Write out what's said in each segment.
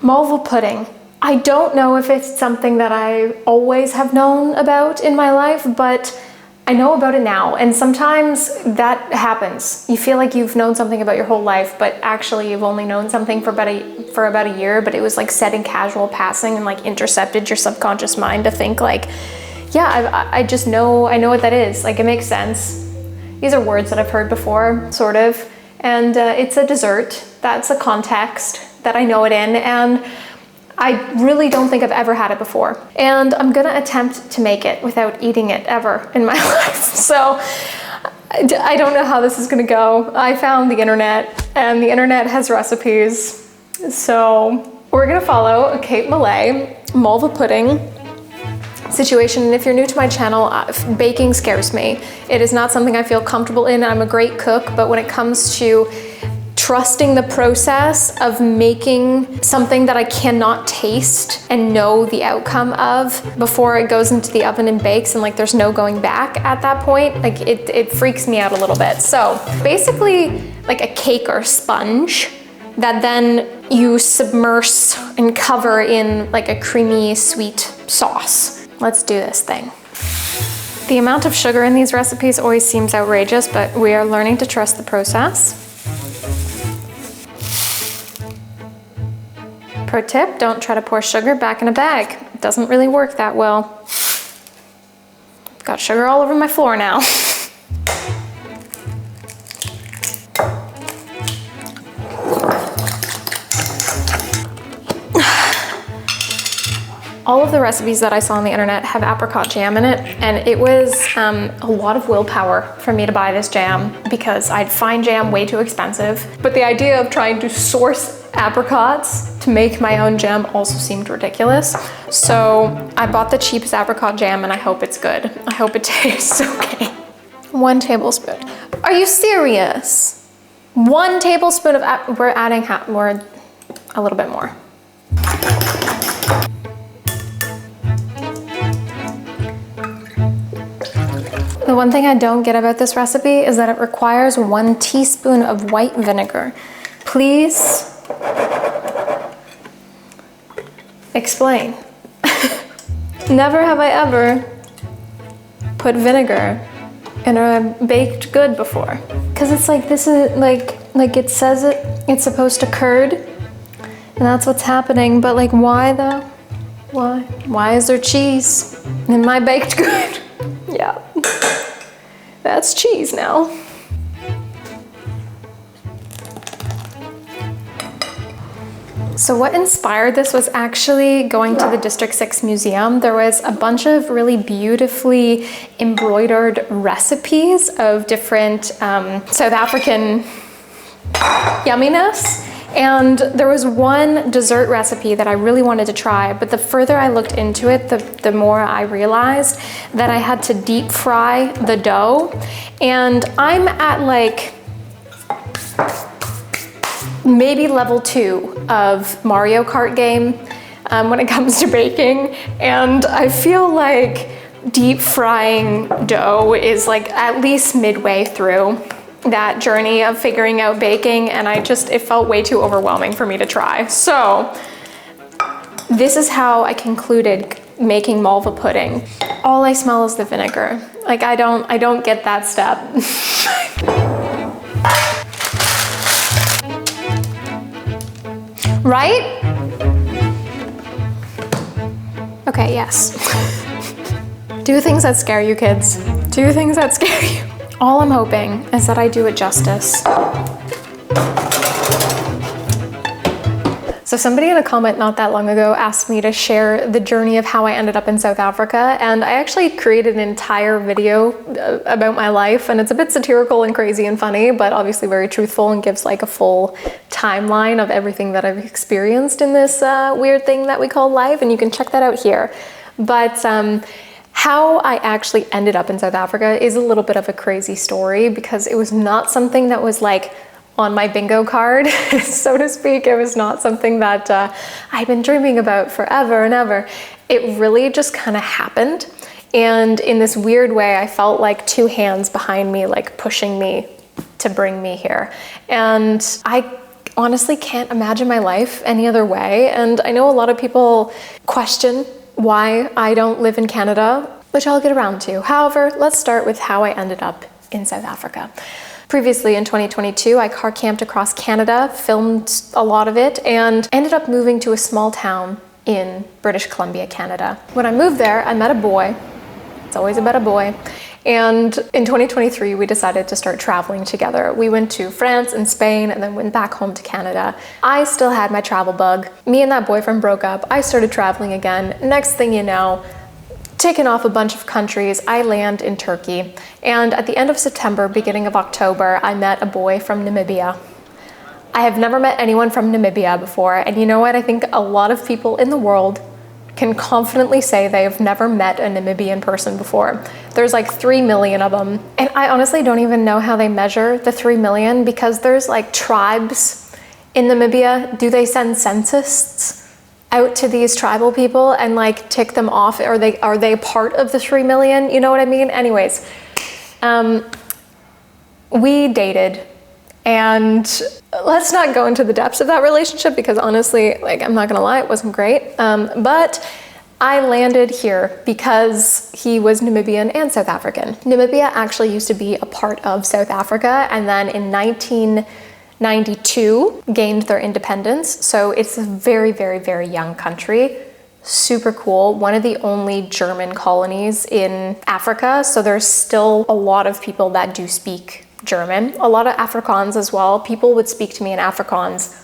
Malva pudding. I don't know if it's something that I always have known about in my life, but I know about it now, and sometimes that happens. You feel like you've known something about your whole life, but actually you've only known something for about a year, but it was like said in casual passing and like intercepted your subconscious mind to think like, yeah, I just know, I know what that is. Like, it makes sense. These are words that I've heard before, sort of, and it's a dessert. That's a context that I know it in, and I really don't think I've ever had it before. And I'm gonna attempt to make it without eating it ever in my life. So I don't know how this is gonna go. I found the internet, and the internet has recipes. So we're gonna follow a Cape Malay Malva pudding situation. And if you're new to my channel, baking scares me. It is not something I feel comfortable in. I'm a great cook, but when it comes to trusting the process of making something that I cannot taste and know the outcome of before it goes into the oven and bakes, and like there's no going back at that point, like it freaks me out a little bit. So basically like a cake or sponge that then you submerge and cover in like a creamy sweet sauce. Let's do this thing. The amount of sugar in these recipes always seems outrageous, but we are learning to trust the process. Pro tip, don't try to pour sugar back in a bag. It doesn't really work that well. Got sugar all over my floor now. All of the recipes that I saw on the internet have apricot jam in it, and it was a lot of willpower for me to buy this jam because I'd find jam way too expensive. But the idea of trying to source apricots to make my own jam also seemed ridiculous. So I bought the cheapest apricot jam, and I hope it's good. I hope it tastes okay. 1 tablespoon. Are you serious? 1 tablespoon of we're adding we're a little bit more. The one thing I don't get about this recipe is that it requires 1 teaspoon of white vinegar. Please explain. Never have I ever put vinegar in a baked good before. Because it's like, this is like it says it's supposed to curd, and that's what's happening, but like, why though? Why? Why is there cheese in my baked good? Yeah, that's cheese now. So what inspired this was actually going to the District 6 Museum. There was a bunch of really beautifully embroidered recipes of different South African yumminess. And there was one dessert recipe that I really wanted to try, but the further I looked into it, the more I realized that I had to deep fry the dough. And I'm at like maybe level 2 of Mario Kart game when it comes to baking. And I feel like deep frying dough is like at least midway through that journey of figuring out baking, and it felt way too overwhelming for me to try. So this is how I concluded making Malva pudding. All I smell is the vinegar. Like, I don't get that step. Right? Okay, yes. Do things that scare you, kids. Do things that scare you. All I'm hoping is that I do it justice. So somebody in a comment not that long ago asked me to share the journey of how I ended up in South Africa, and I actually created an entire video about my life, and it's a bit satirical and crazy and funny, but obviously very truthful and gives like a full timeline of everything that I've experienced in this weird thing that we call life, and you can check that out here. But how I actually ended up in South Africa is a little bit of a crazy story, because it was not something that was like on my bingo card, so to speak. It was not something that I'd been dreaming about forever and ever. It really just kind of happened. And in this weird way, I felt like 2 hands behind me, like pushing me to bring me here. And I honestly can't imagine my life any other way. And I know a lot of people question why I don't live in Canada, which I'll get around to. However, let's start with how I ended up in South Africa. Previously in 2022, I car camped across Canada, filmed a lot of it, and ended up moving to a small town in British Columbia, Canada. When I moved there, I met a boy. It's always about a boy. And in 2023, we decided to start traveling together. We went to France and Spain and then went back home to Canada. I still had my travel bug. Me and that boyfriend broke up. I started traveling again. Next thing you know, ticking off a bunch of countries, I land in Turkey. And at the end of September, beginning of October, I met a boy from Namibia. I have never met anyone from Namibia before. And you know what? I think a lot of people in the world can confidently say they have never met a Namibian person before. There's like 3 million of them. And I honestly don't even know how they measure the 3 million because there's like tribes in Namibia. Do they send censuses out to these tribal people and like tick them off? Are they part of the 3 million? You know what I mean? Anyways, we dated. And let's not go into the depths of that relationship because honestly, like, I'm not gonna lie, it wasn't great. But I landed here because he was Namibian and South African. Namibia actually used to be a part of South Africa, and then in 1992 gained their independence. So it's a very, very, very young country. Super cool. One of the only German colonies in Africa. So there's still a lot of people that do speak German, a lot of Afrikaans as well. People would speak to me in Afrikaans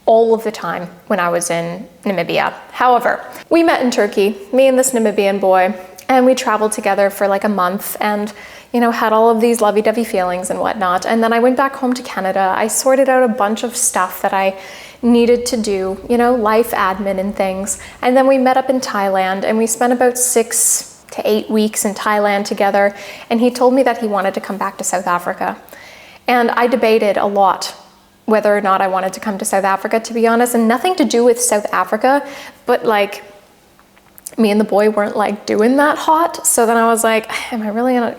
all of the time when I was in Namibia. However, we met in Turkey, me and this Namibian boy, and we traveled together for like a month and, you know, had all of these lovey-dovey feelings and whatnot. And then I went back home to Canada. I sorted out a bunch of stuff that I needed to do, you know, life admin and things. And then we met up in Thailand and we spent about 6 to 8 weeks in Thailand together, and he told me that he wanted to come back to South Africa. And I debated a lot whether or not I wanted to come to South Africa, to be honest, and nothing to do with South Africa, but like me and the boy weren't like doing that hot. So then I was like, am I really gonna,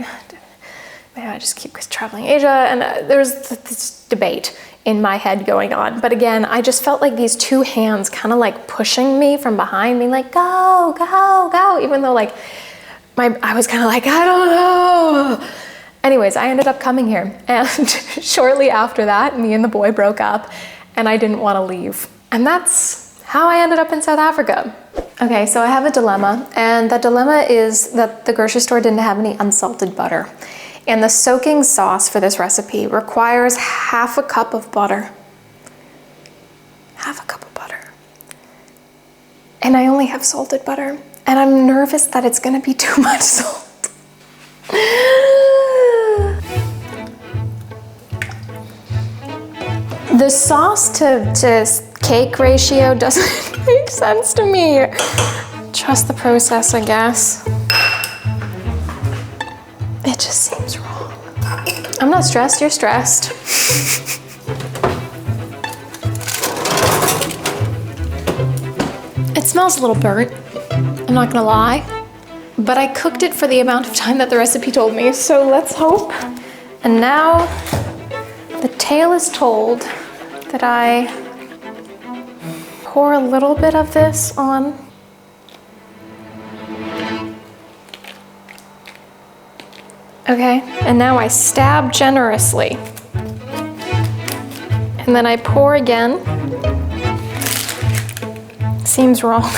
maybe I just keep traveling Asia? And there was this debate in my head going on. But again, I just felt like these two hands kind of like pushing me from behind me, like, go, go, go, even though like, I was kind of like, I don't know. Anyways, I ended up coming here. And shortly after that, me and the boy broke up and I didn't want to leave. And that's how I ended up in South Africa. Okay, so I have a dilemma. And the dilemma is that the grocery store didn't have any unsalted butter. And the soaking sauce for this recipe requires half a cup of butter. Half a cup of butter. And I only have salted butter. And I'm nervous that it's gonna be too much salt. The sauce to cake ratio doesn't make sense to me. Trust the process, I guess. It just seems wrong. I'm not stressed, you're stressed. It smells a little burnt. I'm not gonna lie, but I cooked it for the amount of time that the recipe told me, so let's hope. And now the tale is told that I pour a little bit of this on. Okay, and now I stab generously. And then I pour again. Seems wrong.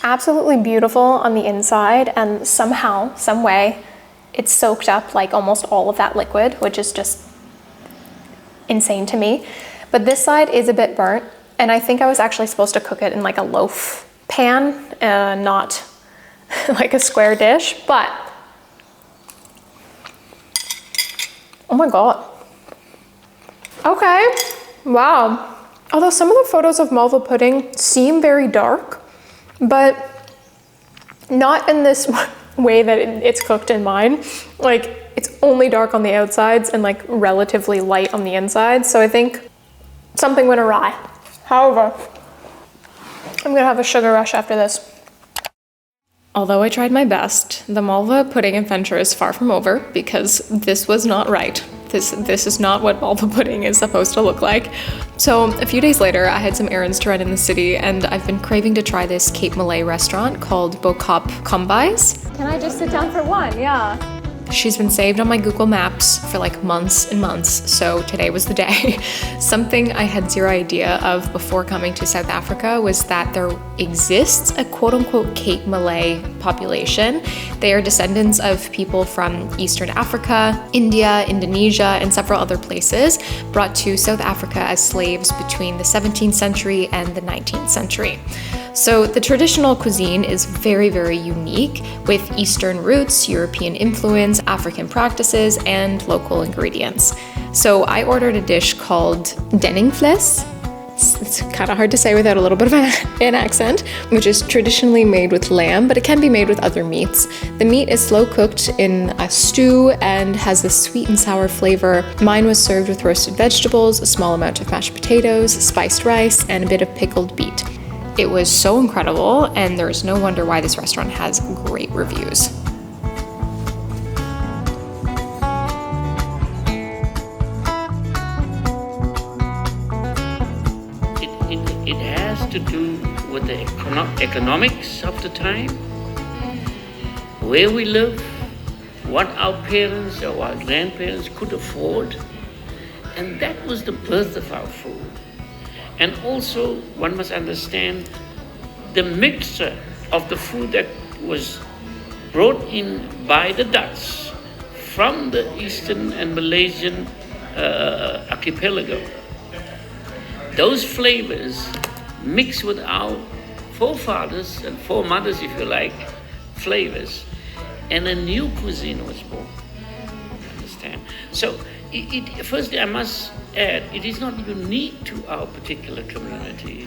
Absolutely beautiful on the inside, and somehow, some way, it's soaked up like almost all of that liquid, which is just insane to me. But this side is a bit burnt, and I think I was actually supposed to cook it in like a loaf pan, not like a square dish, but oh my God. Okay, wow. Although some of the photos of Malva pudding seem very dark, but not in this way that it's cooked in mine. Like, it's only dark on the outsides and like relatively light on the inside. So I think something went awry. However, I'm gonna have a sugar rush after this. Although I tried my best, the Malva pudding adventure is far from over because this was not right. This is not what Malva pudding is supposed to look like. So a few days later, I had some errands to run in the city, and I've been craving to try this Cape Malay restaurant called Bokop Kombais. Can I just sit down for one? Yeah. She's been saved on my Google Maps for like months and months, so today was the day. Something I had zero idea of before coming to South Africa was that there exists a quote-unquote Cape Malay population. They are descendants of people from Eastern Africa, India, Indonesia, and several other places brought to South Africa as slaves between the 17th century and the 19th century. So the traditional cuisine is very, very unique with Eastern roots, European influence, African practices, and local ingredients. So I ordered a dish called denningvlees. It's kind of hard to say without a little bit of an accent, which is traditionally made with lamb, but it can be made with other meats. The meat is slow cooked in a stew and has this sweet and sour flavor. Mine was served with roasted vegetables, a small amount of mashed potatoes, spiced rice, and a bit of pickled beet. It was so incredible, and there's no wonder why this restaurant has great reviews. It has to do with the economics of the time, where we live, what our parents or our grandparents could afford, and that was the birth of our food. And also, one must understand the mixture of the food that was brought in by the Dutch from the Eastern and Malaysian archipelago. Those flavors mixed with our forefathers and foremothers, if you like, flavors, and a new cuisine was born. Understand? So, firstly, I must add, it is not unique to our particular community.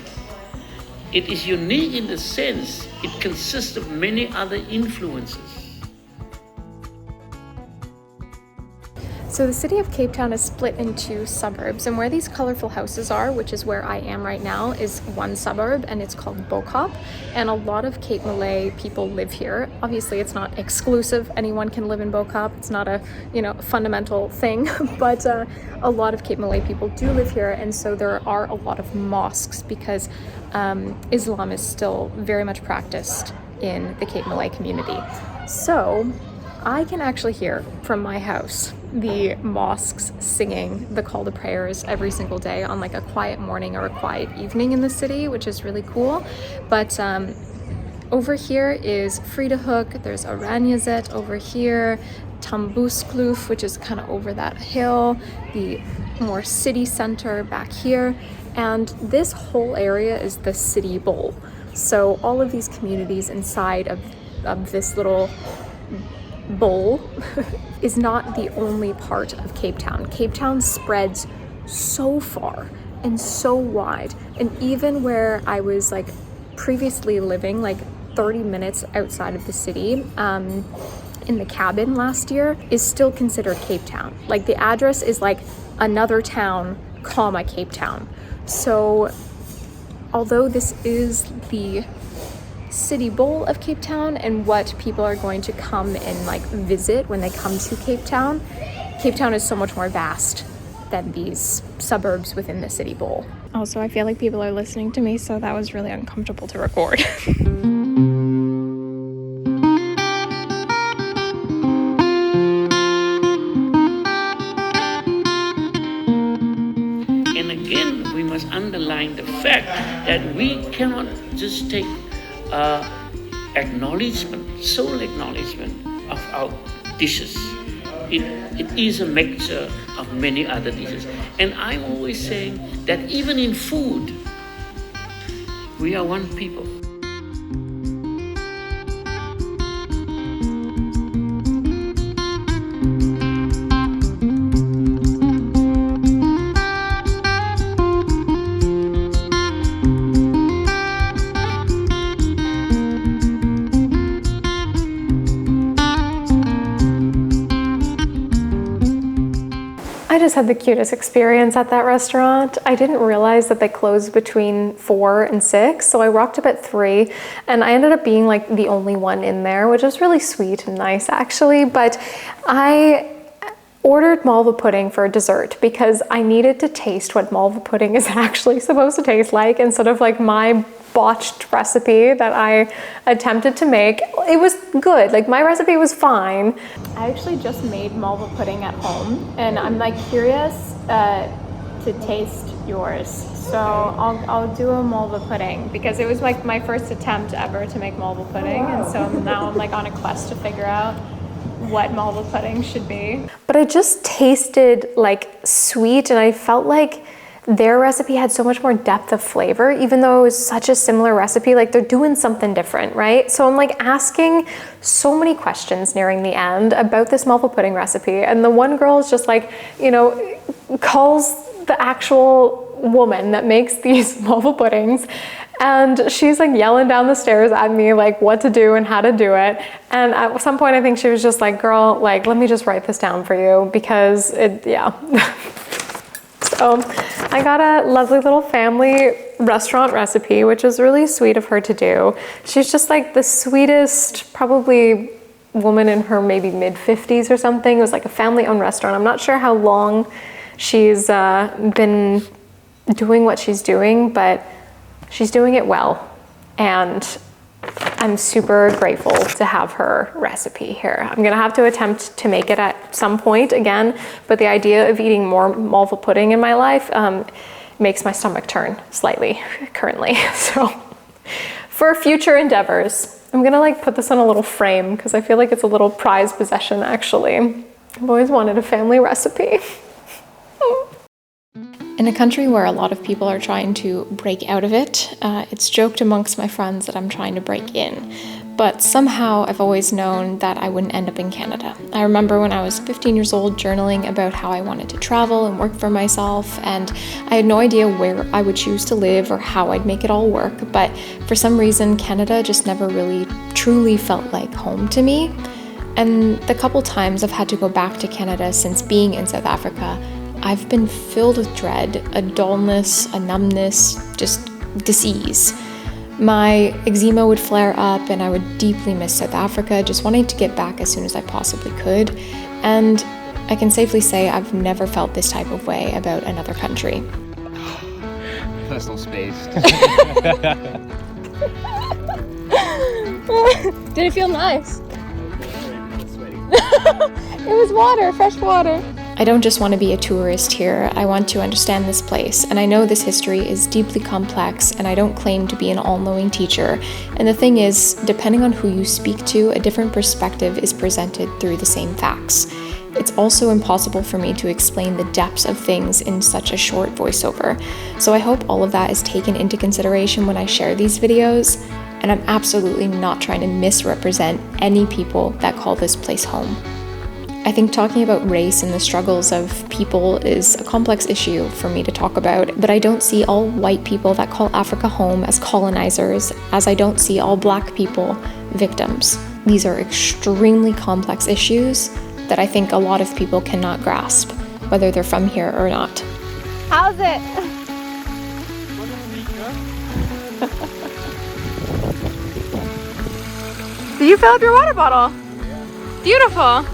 It is unique in the sense it consists of many other influences. So the city of Cape Town is split into suburbs, and where these colorful houses are, which is where I am right now, is one suburb, and it's called Bokop, and a lot of Cape Malay people live here. Obviously, it's not exclusive. Anyone can live in Bokop. It's not a, fundamental thing, but a lot of Cape Malay people do live here, and so there are a lot of mosques because Islam is still very much practiced in the Cape Malay community. So I can actually hear from my house the mosques singing the call to prayers every single day on like a quiet morning or a quiet evening in the city, which is really cool. But over here is Vredehoek, there's Oranjezet over here, Tambuskloof, which is kind of over that hill, the more city center back here, and this whole area is the city bowl. So all of these communities inside of this little bowl is not the only part of Cape Town. Cape Town spreads so far and so wide, and even where I was like previously living like 30 minutes outside of the city in the cabin last year is still considered Cape Town. Like the address is like another town, comma Cape Town. So although this is the city bowl of Cape Town and what people are going to come and like visit when they come to Cape Town is so much more vast than these suburbs within the city bowl. Also, I feel like people are listening to me, so that was really uncomfortable to record. And again, we must underline the fact that we cannot just take sole acknowledgement of our dishes. It is a mixture of many other dishes. And I'm always saying that even in food, we are one people. just had the cutest experience at that restaurant. I didn't realize that they closed between 4 and 6, so I rocked up at 3, and I ended up being like the only one in there, which was really sweet and nice actually. But I ordered Malva pudding for dessert because I needed to taste what Malva pudding is actually supposed to taste like, instead of like my botched recipe that I attempted to make. It was good, like my recipe was fine. I actually just made Malva pudding at home, and I'm like curious to taste yours. So I'll do a Malva pudding because it was like my first attempt ever to make Malva pudding, and so now I'm like on a quest to figure out what Malva pudding should be. But I just tasted like sweet, and I felt like their recipe had so much more depth of flavor, even though it was such a similar recipe. Like they're doing something different, right? So I'm like asking so many questions nearing the end about this Malva pudding recipe, and the one girl is just like, you know, calls the actual woman that makes these Malva puddings, and she's like yelling down the stairs at me like what to do and how to do it. And at some point I think she was just like, girl, like let me just write this down for you because it, yeah. So I got a lovely little family restaurant recipe, which is really sweet of her to do. She's just like the sweetest, probably woman in her maybe mid-50s or something. It was like a family-owned restaurant. I'm not sure how long she's been doing what she's doing, but she's doing it well. And I'm super grateful to have her recipe here. I'm gonna have to attempt to make it at some point again, but the idea of eating more Malva pudding in my life makes my stomach turn slightly currently. So for future endeavors, I'm gonna like put this on a little frame because I feel like it's a little prized possession actually. I've always wanted a family recipe. In a country where a lot of people are trying to break out of it, it's joked amongst my friends that I'm trying to break in. But somehow I've always known that I wouldn't end up in Canada. I remember when I was 15 years old journaling about how I wanted to travel and work for myself, and I had no idea where I would choose to live or how I'd make it all work, but for some reason Canada just never really truly felt like home to me. And the couple times I've had to go back to Canada since being in South Africa, I've been filled with dread, a dullness, a numbness, just disease. My eczema would flare up and I would deeply miss South Africa, just wanting to get back as soon as I possibly could. And I can safely say I've never felt this type of way about another country. Personal space. Did it feel nice? It was water, fresh water. I don't just want to be a tourist here, I want to understand this place, and I know this history is deeply complex, and I don't claim to be an all-knowing teacher. And the thing is, depending on who you speak to, a different perspective is presented through the same facts. It's also impossible for me to explain the depths of things in such a short voiceover, so I hope all of that is taken into consideration when I share these videos, and I'm absolutely not trying to misrepresent any people that call this place home. I think talking about race and the struggles of people is a complex issue for me to talk about, but I don't see all white people that call Africa home as colonizers, as I don't see all black people victims. These are extremely complex issues that I think a lot of people cannot grasp, whether they're from here or not. How's it? Did you fill up your water bottle? Beautiful.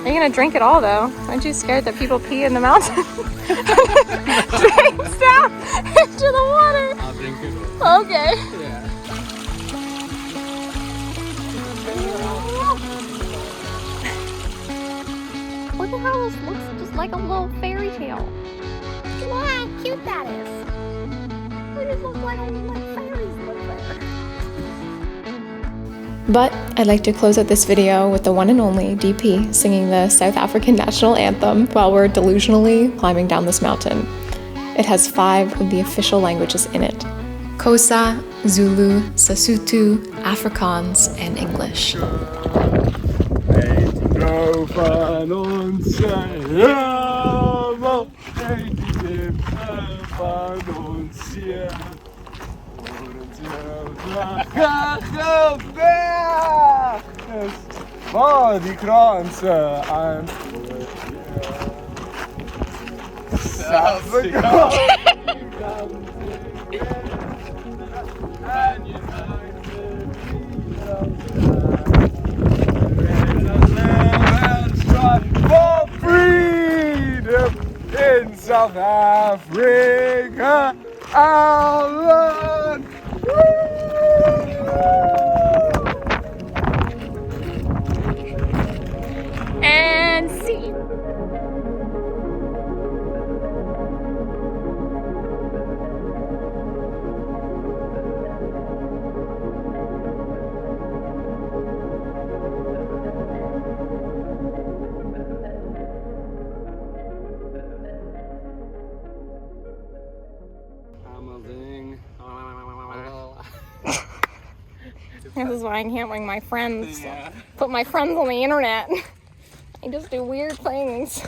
Are you gonna drink it all though? Aren't you scared that people pee in the mountain? Drains down into the water. I'll drink it. Okay. Yeah. Look at how this looks just like a little fairy tale. Look how cute that is. It just looks like fairies live there. But I'd like to close out this video with the one and only DP singing the South African national anthem while we're delusionally climbing down this mountain. It has 5 of the official languages in it: Xhosa, Zulu, Sesotho, Afrikaans, and English. Oh, die kransen. For freedom in South Africa, our land. And see. This is why I can't bring my friends. Put my friends on the internet. I just do weird things.